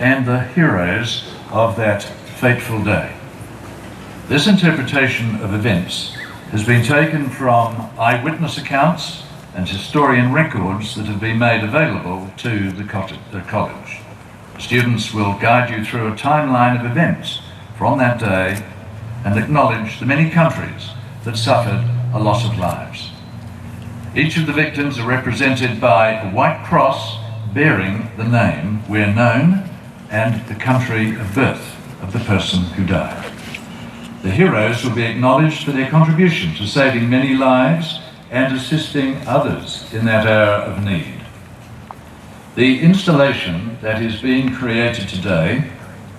and the heroes of that fateful day. This interpretation of events has been taken from eyewitness accounts and historian records that have been made available to the college. Students will guide you through a timeline of events from that day and acknowledge the many countries that suffered a loss of lives. Each of the victims are represented by a white cross bearing the name "We're Known" and the country of birth of the person who died. The heroes will be acknowledged for their contribution to saving many lives and assisting others in that hour of need. The installation that is being created today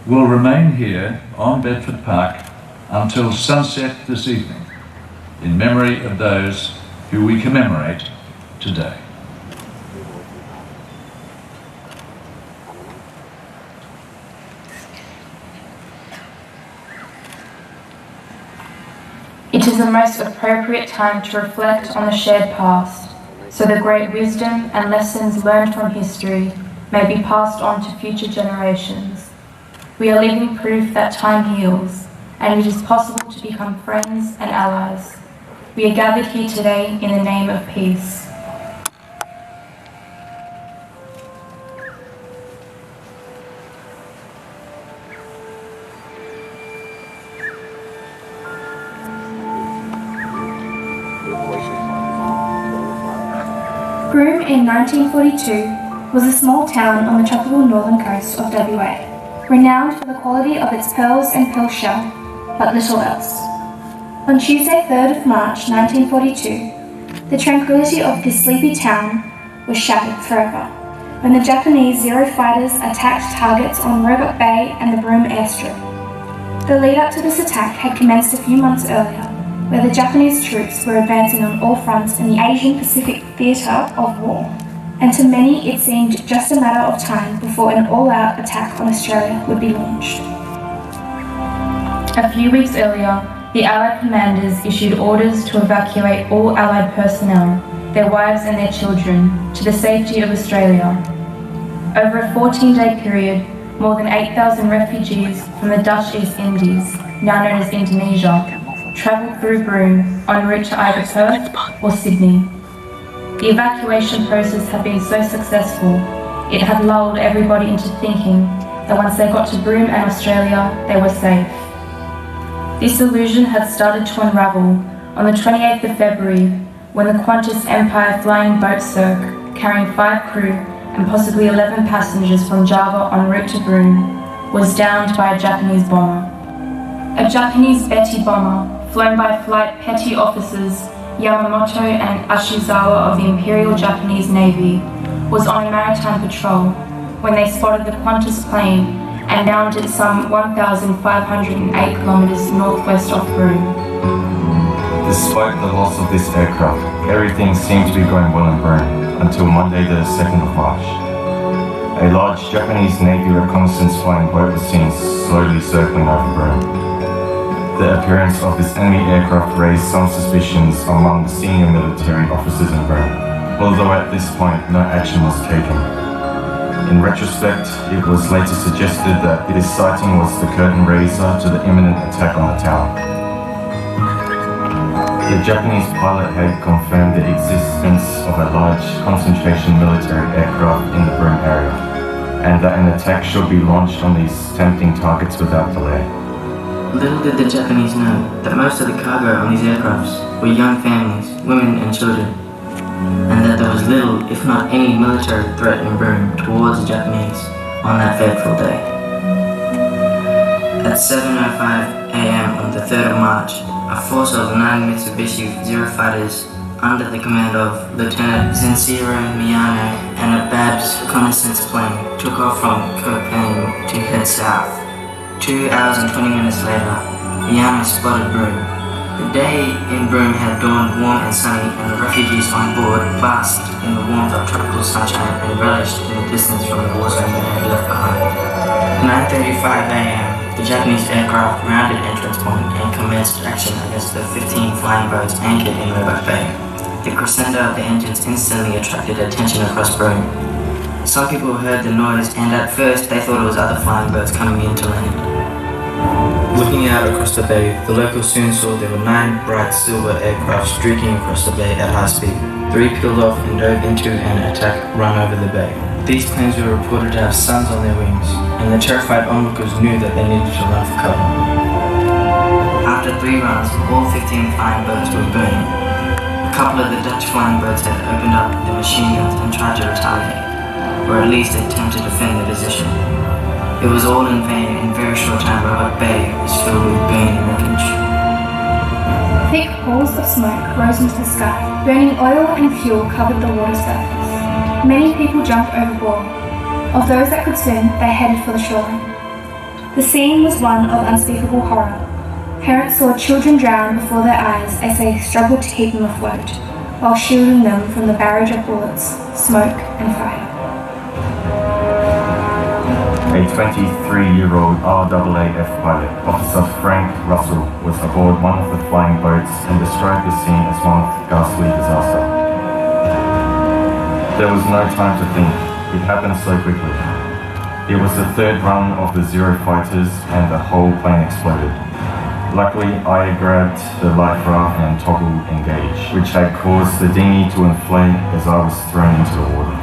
will remain here on Bedford Park until sunset this evening, in memory of those who we commemorate today. It is the most appropriate time to reflect on the shared past, so the great wisdom and lessons learned from history may be passed on to future generations. We are living proof that time heals, and it is possible to become friends and allies. We are gathered here today in the name of peace. Broome in 1942 was a small town on the tropical northern coast of WA, renowned for the quality of its pearls and pearl shell, but little else. On Tuesday, 3rd of March 1942, the tranquility of this sleepy town was shattered forever when the Japanese Zero fighters attacked targets on Roebuck Bay and the Broome airstrip. The lead-up to this attack had commenced a few months earlier, where the Japanese troops were advancing on all fronts in the Asian-Pacific theatre of war, and to many it seemed just a matter of time before an all-out attack on Australia would be launched. A few weeks earlier, the Allied commanders issued orders to evacuate all Allied personnel, their wives and their children, to the safety of Australia. Over a 14-day period, more than 8,000 refugees from the Dutch East Indies, now known as Indonesia, travelled through Broome en route to either Perth or Sydney. The evacuation process had been so successful, it had lulled everybody into thinking that once they got to Broome and Australia, they were safe. This illusion had started to unravel on the 28th of February when the Qantas Empire flying boat Cirque, carrying 5 crew and possibly 11 passengers from Java en route to Broome, was downed by a Japanese bomber. A Japanese Betty bomber, flown by Flight Petty Officers Yamamoto and Ashizawa of the Imperial Japanese Navy, was on a maritime patrol when they spotted the Qantas plane and downed it some 1,508 kilometers northwest of Broome. Despite the loss of this aircraft, everything seemed to be going well in Broome until Monday the 2nd of March. A large Japanese Navy reconnaissance flying boat was seen slowly circling over Broome. The appearance of this enemy aircraft raised some suspicions among the senior military officers in Broome, although at this point no action was taken. In retrospect, it was later suggested that this sighting was the curtain raiser to the imminent attack on the town. The Japanese pilot had confirmed the existence of a large concentration military aircraft in the Broome area, and that an attack should be launched on these tempting targets without delay. Little did the Japanese know that most of the cargo on these aircrafts were young families, women and children, and that there was little, if not any, military threat in Broome towards the Japanese on that fateful day. At 7:05 a.m. on the 3rd of March, a force of 9 Mitsubishi Zero fighters under the command of Lieutenant Zenshiro Miyano and a Babs reconnaissance plane took off from Copenhagen to head south. 2 hours and 20 minutes later, Miyano spotted Broome. The day in Broome had dawned warm and sunny, and the refugees on board basked in the warmth of tropical sunshine and relished in the distance from the war zone they had left behind. At 9:35 a.m., the Japanese aircraft rounded entrance point and commenced action against the 15 flying boats anchored in Roebuck Bay. The crescendo of the engines instantly attracted attention across Broome. Some people heard the noise and at first they thought it was other flying birds coming in to land. Looking out across the bay, the locals soon saw there were 9 bright silver aircraft streaking across the bay at high speed. 3 peeled off and dove into an attack run over the bay. These planes were reported to have suns on their wings, and the terrified onlookers knew that they needed to run for cover. After 3 runs, all 15 flying birds were burning. A couple of the Dutch flying birds had opened up their machine guns and tried to retaliate, or at least attempt to defend their position. It was all in vain. In a very short time, Robert Bay was filled with burning wreckage. Thick walls of smoke rose into the sky. Burning oil and fuel covered the water surface. Many people jumped overboard. Of those that could swim, they headed for the shoreline. The scene was one of unspeakable horror. Parents saw children drown before their eyes as they struggled to keep them afloat, while shielding them from the barrage of bullets, smoke, and fire. A 23-year-old RAAF pilot, Officer Frank Russell, was aboard one of the flying boats and described the scene as one ghastly disaster. There was no time to think. It happened so quickly. It was the 3rd run of the Zero fighters and the whole plane exploded. Luckily, I grabbed the life raft and toggled engage, which had caused the dinghy to inflate as I was thrown into the water.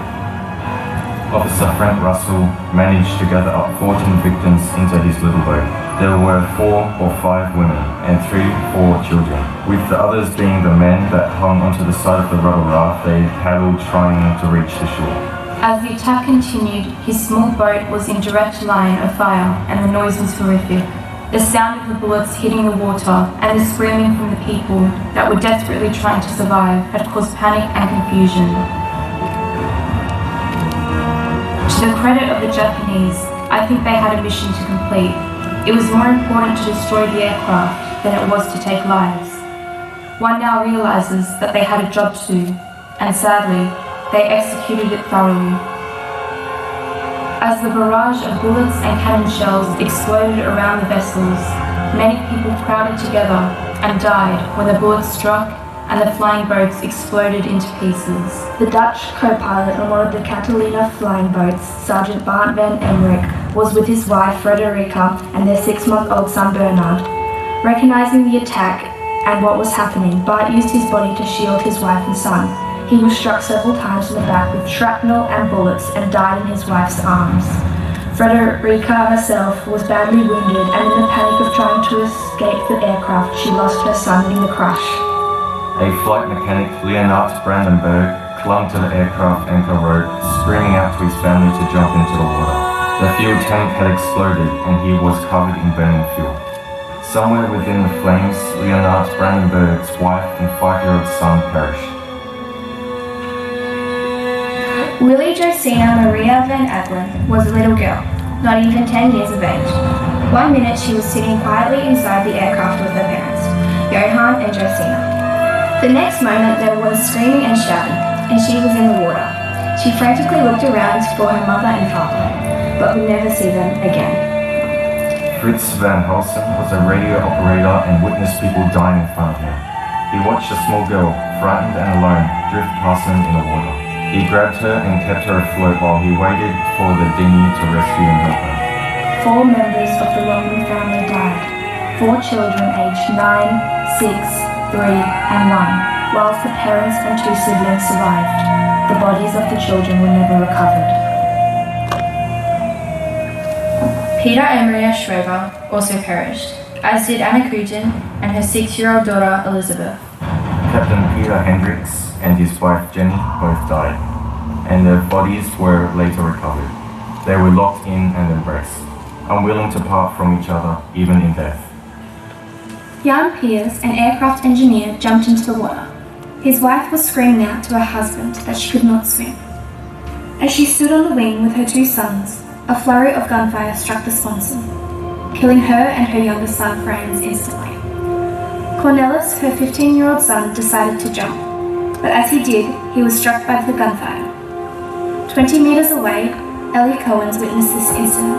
Officer Frank Russell managed to gather up 14 victims into his little boat. There were 4 or 5 women and 3 or 4 children, with the others being the men that hung onto the side of the rubber raft they paddled trying to reach the shore. As the attack continued, his small boat was in direct line of fire and the noise was horrific. The sound of the bullets hitting the water and the screaming from the people that were desperately trying to survive had caused panic and confusion. To the credit of the Japanese, I think they had a mission to complete. It was more important to destroy the aircraft than it was to take lives. One now realizes that they had a job to do, and sadly, they executed it thoroughly. As the barrage of bullets and cannon shells exploded around the vessels, many people crowded together and died when the bullets struck and the flying boats exploded into pieces. The Dutch co-pilot on one of the Catalina flying boats, Sergeant Bart van Emmerich, was with his wife Frederica and their 6-month-old son Bernard. Recognizing the attack and what was happening, Bart used his body to shield his wife and son. He was struck several times in the back with shrapnel and bullets and died in his wife's arms. Frederica herself was badly wounded, and in the panic of trying to escape the aircraft, she lost her son in the crash. A flight mechanic, Leonard Brandenburg, clung to the aircraft anchor rope, screaming out to his family to jump into the water. The fuel tank had exploded and he was covered in burning fuel. Somewhere within the flames, Leonard Brandenburg's wife and 5-year-old son perished. Willie Josina Maria van Adlen was a little girl, not even 10 years of age. One minute she was sitting quietly inside the aircraft with her parents, Johan and Josina. The next moment there was screaming and shouting, and she was in the water. She frantically looked around for her mother and father, but would never see them again. Fritz van Halsen was a radio operator and witnessed people dying in front of him. He watched a small girl, frightened and alone, drift past him in the water. He grabbed her and kept her afloat while he waited for the dinghy to rescue and help her. 4 members of the Longman family died. 4 children aged 9, 6, 3 and 1, whilst the parents and 2 siblings survived. The bodies of the children were never recovered. Peter and Maria Schroeder also perished, as did Anna Crugen and her 6-year-old daughter Elizabeth. Captain Peter Hendricks and his wife Jenny both died, and their bodies were later recovered. They were locked in and embraced, unwilling to part from each other even in death. Jan Piers, an aircraft engineer, jumped into the water. His wife was screaming out to her husband that she could not swim. As she stood on the wing with her 2 sons, a flurry of gunfire struck the sponson, killing her and her younger son Franz instantly. Cornelis, her 15-year-old son, decided to jump, but as he did, he was struck by the gunfire. 20 meters away, Ellie Coens witnessed this incident,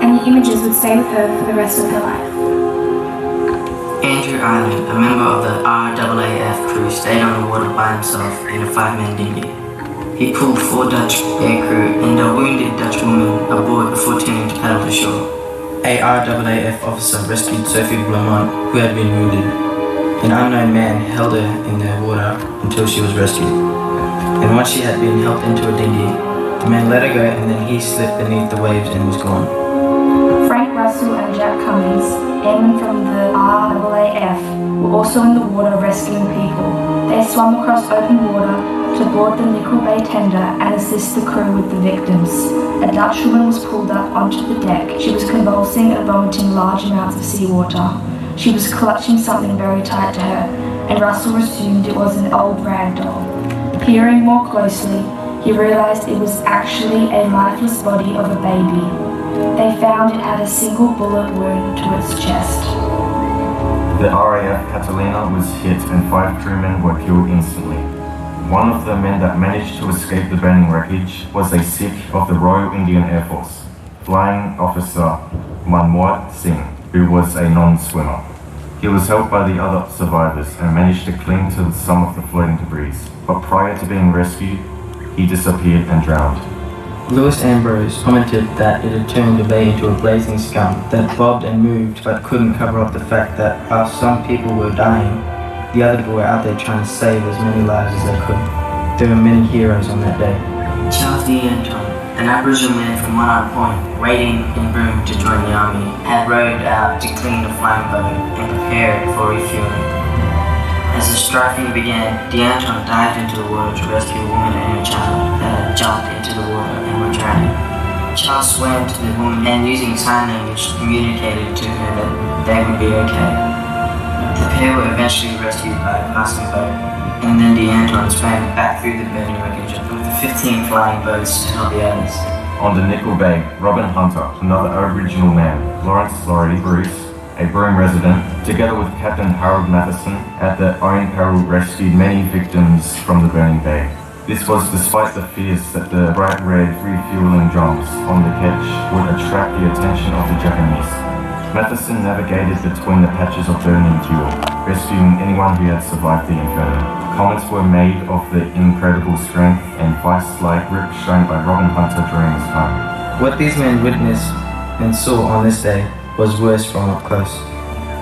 and the images would stay with her for the rest of her life. Andrew Island, a member of the RAAF crew, stayed on the water by himself in a 5-man dinghy. He pulled 4 Dutch aircrew and a wounded Dutch woman aboard before turning to paddle to shore. A RAAF officer rescued Sophie Beaumont, who had been wounded. An unknown man held her in the water until she was rescued. And once she had been helped into a dinghy, the man let her go and then he slipped beneath the waves and was gone. Frank Russell and Jack Cummings, airmen from the RAAF, were also in the water rescuing people. They swam across open water to board the Nickel Bay tender and assist the crew with the victims. A Dutch woman was pulled up onto the deck. She was convulsing and vomiting large amounts of seawater. She was clutching something very tight to her, and Russell assumed it was an old rag doll. Peering more closely, he realized it was actually a lifeless body of a baby. They found it had a single bullet wound to its chest. The RAF Catalina was hit and 5 crewmen were killed instantly. One of the men that managed to escape the burning wreckage was a Sikh of the Royal Indian Air Force, Flying Officer Manmohat Singh, who was a non-swimmer. He was helped by the other survivors and managed to cling to some of the floating debris, but prior to being rescued, he disappeared and drowned. Lewis Ambrose commented that it had turned the bay into a blazing scum that bobbed and moved but couldn't cover up the fact that while some people were dying, the others were out there trying to save as many lives as they could. There were many heroes on that day. Charles D. Anton, an Aboriginal man from One Point, waiting in Broome to join the army, had rowed out to clean the flying boat and prepare it for refueling. As the strafing began, D'Anton dived into the water to rescue a woman and a child that had jumped into the water and were drowning. Charles swam to the woman and using sign language communicated to her that they would be okay. The pair were eventually rescued by a passing boat, and then D'Anton swam back through the burning wreckage with the 15 flying boats to help the others. On the Nickel Bay, Robin Hunter, another Aboriginal man, Lawrence Laurie Bruce, a Broome resident, together with Captain Harold Matheson, at their own peril rescued many victims from the burning bay. This was despite the fears that the bright red refueling drums on the ketch would attract the attention of the Japanese. Matheson navigated between the patches of burning fuel, rescuing anyone who had survived the inferno. Comments were made of the incredible strength and vice-like grip shown by Robin Hunter during this time. What these men witnessed and saw on this day was worse from up close.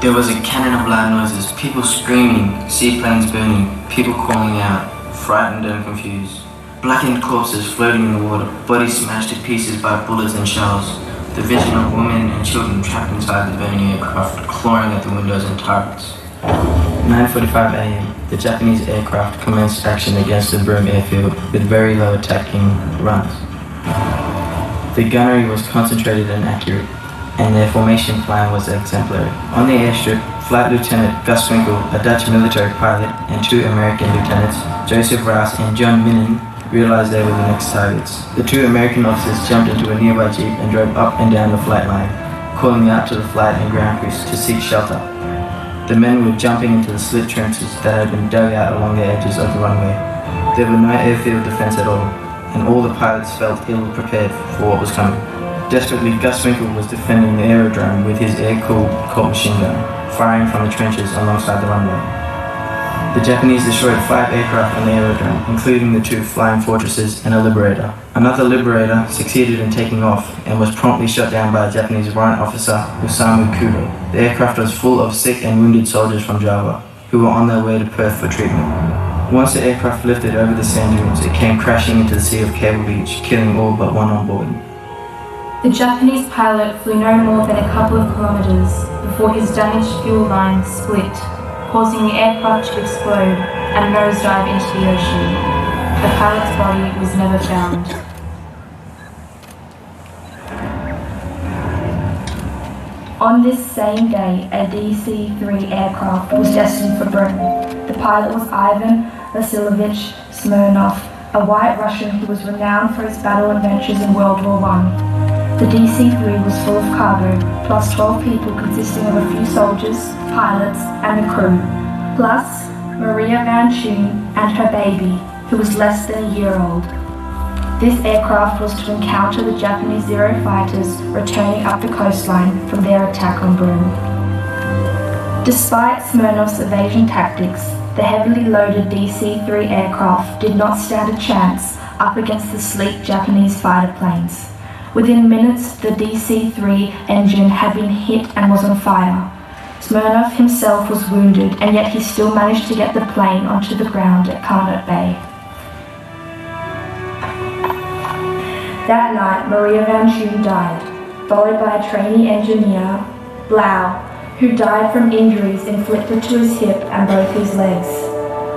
There was a cannon of loud noises, people screaming, seaplanes burning, people calling out, frightened and confused. Blackened corpses floating in the water, bodies smashed to pieces by bullets and shells. The vision of women and children trapped inside the burning aircraft, clawing at the windows and turrets. 9:45 a.m., the Japanese aircraft commenced action against the Broome airfield with very low attacking runs. The gunnery was concentrated and accurate, and their formation plan was exemplary. On the airstrip, Flight Lieutenant Gus Winkle, a Dutch military pilot, and 2 American lieutenants, Joseph Rouse and John Minnan, realized they were the next targets. The 2 American officers jumped into a nearby jeep and drove up and down the flight line, calling out to the flight and ground crews to seek shelter. The men were jumping into the slit trenches that had been dug out along the edges of the runway. There were no airfield defense at all, and all the pilots felt ill-prepared for what was coming. Desperately, Gus Winkle was defending the aerodrome with his air-cooled Colt machine gun, firing from the trenches alongside the runway. The Japanese destroyed 5 aircraft on the aerodrome, including the 2 Flying Fortresses and a Liberator. Another Liberator succeeded in taking off and was promptly shot down by a Japanese warrant officer, Osamu Kudo. The aircraft was full of sick and wounded soldiers from Java, who were on their way to Perth for treatment. Once the aircraft lifted over the sand dunes, it came crashing into the Sea of Cable Beach, killing all but one on board. The Japanese pilot flew no more than a couple of kilometers before his damaged fuel line split, causing the aircraft to explode and nosedive into the ocean. The pilot's body was never found. On this same day, a DC-3 aircraft was destined for Broome. The pilot was Ivan Vasilyevich Smirnov, a white Russian who was renowned for his battle adventures in World War I. The DC-3 was full of cargo, plus 12 people consisting of a few soldiers, pilots, and a crew, plus Maria Van Schoen and her baby, who was less than a year old. This aircraft was to encounter the Japanese Zero fighters returning up the coastline from their attack on Broome. Despite Smirnov's evasion tactics, the heavily loaded DC-3 aircraft did not stand a chance up against the sleek Japanese fighter planes. Within minutes, the DC-3 engine had been hit and was on fire. Smirnov himself was wounded, and yet he still managed to get the plane onto the ground at Carnot Bay. That night, Maria Van Schoen died, followed by a trainee engineer, Blau, who died from injuries inflicted to his hip and both his legs.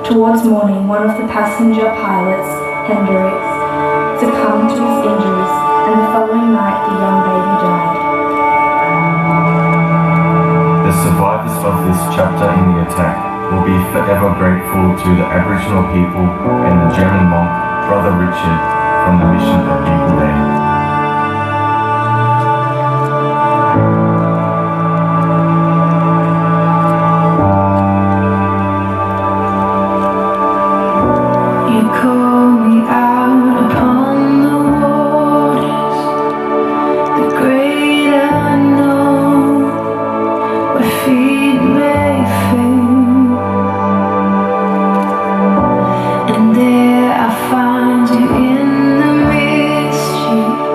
Towards morning, one of the passenger pilots, Hendricks, succumbed to his injuries, and the following night the young baby died. The survivors of this chapter in the attack will be forever grateful to the Aboriginal people and the German monk, Brother Richard, from the mission at Eagle Day. And there I find you in the mystery.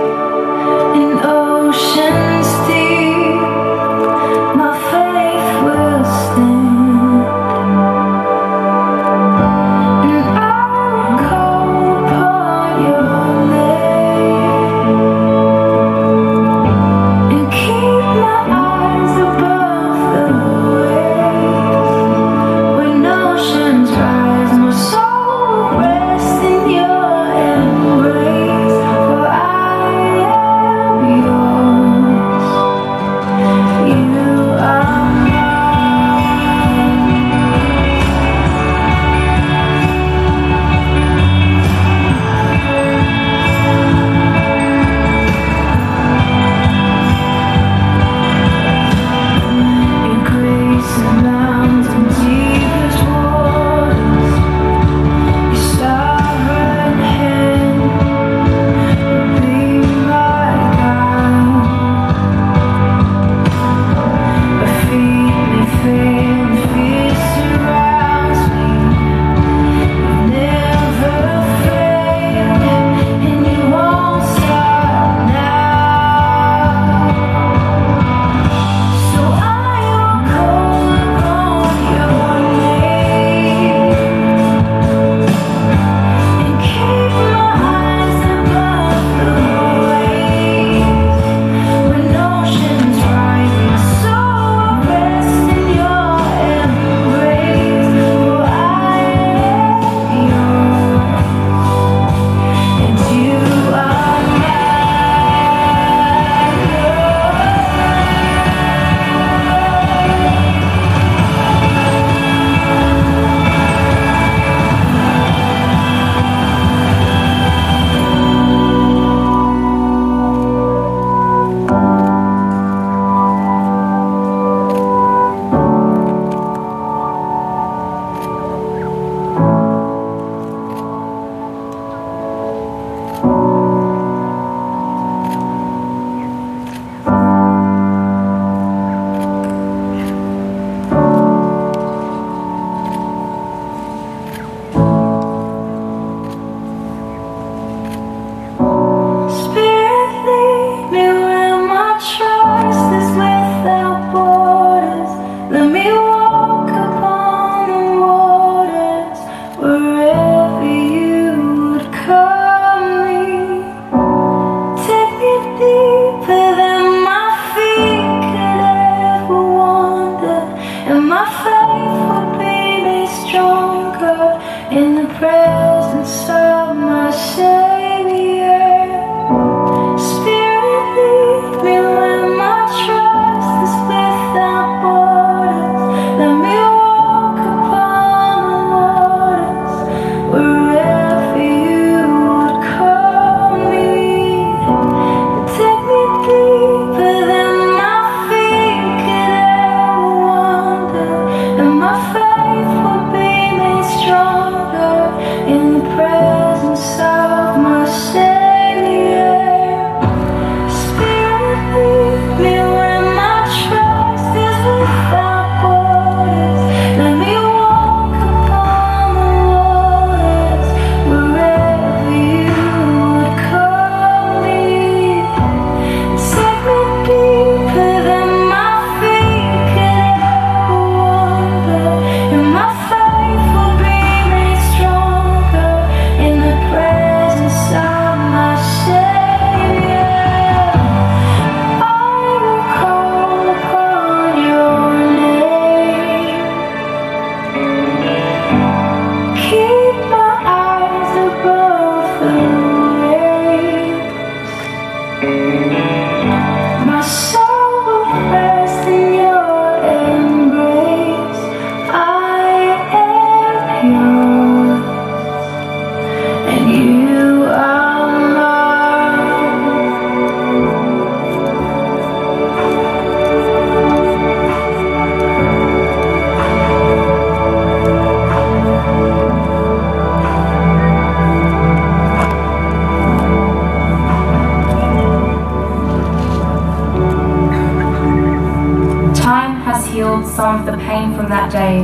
some of the pain from that day,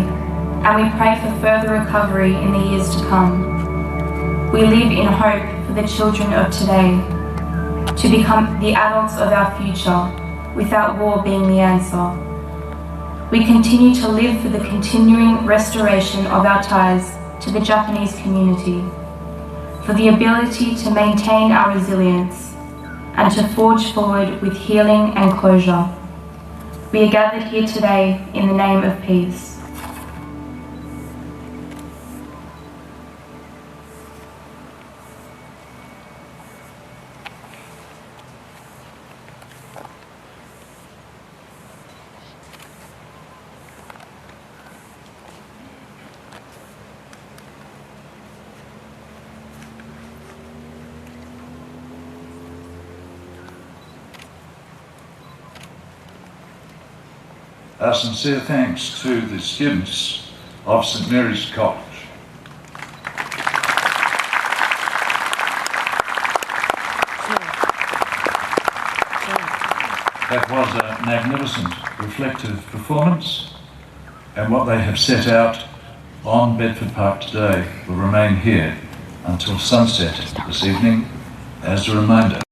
and we pray for further recovery in the years to come. We live in hope for the children of today to become the adults of our future, without war being the answer. We continue to live for the continuing restoration of our ties to the Japanese community, for the ability to maintain our resilience and to forge forward with healing and closure. We are gathered here today in the name of peace. Our sincere thanks to the students of St Mary's College. That was a magnificent, reflective performance, and what they have set out on Bedford Park today will remain here until sunset this evening as a reminder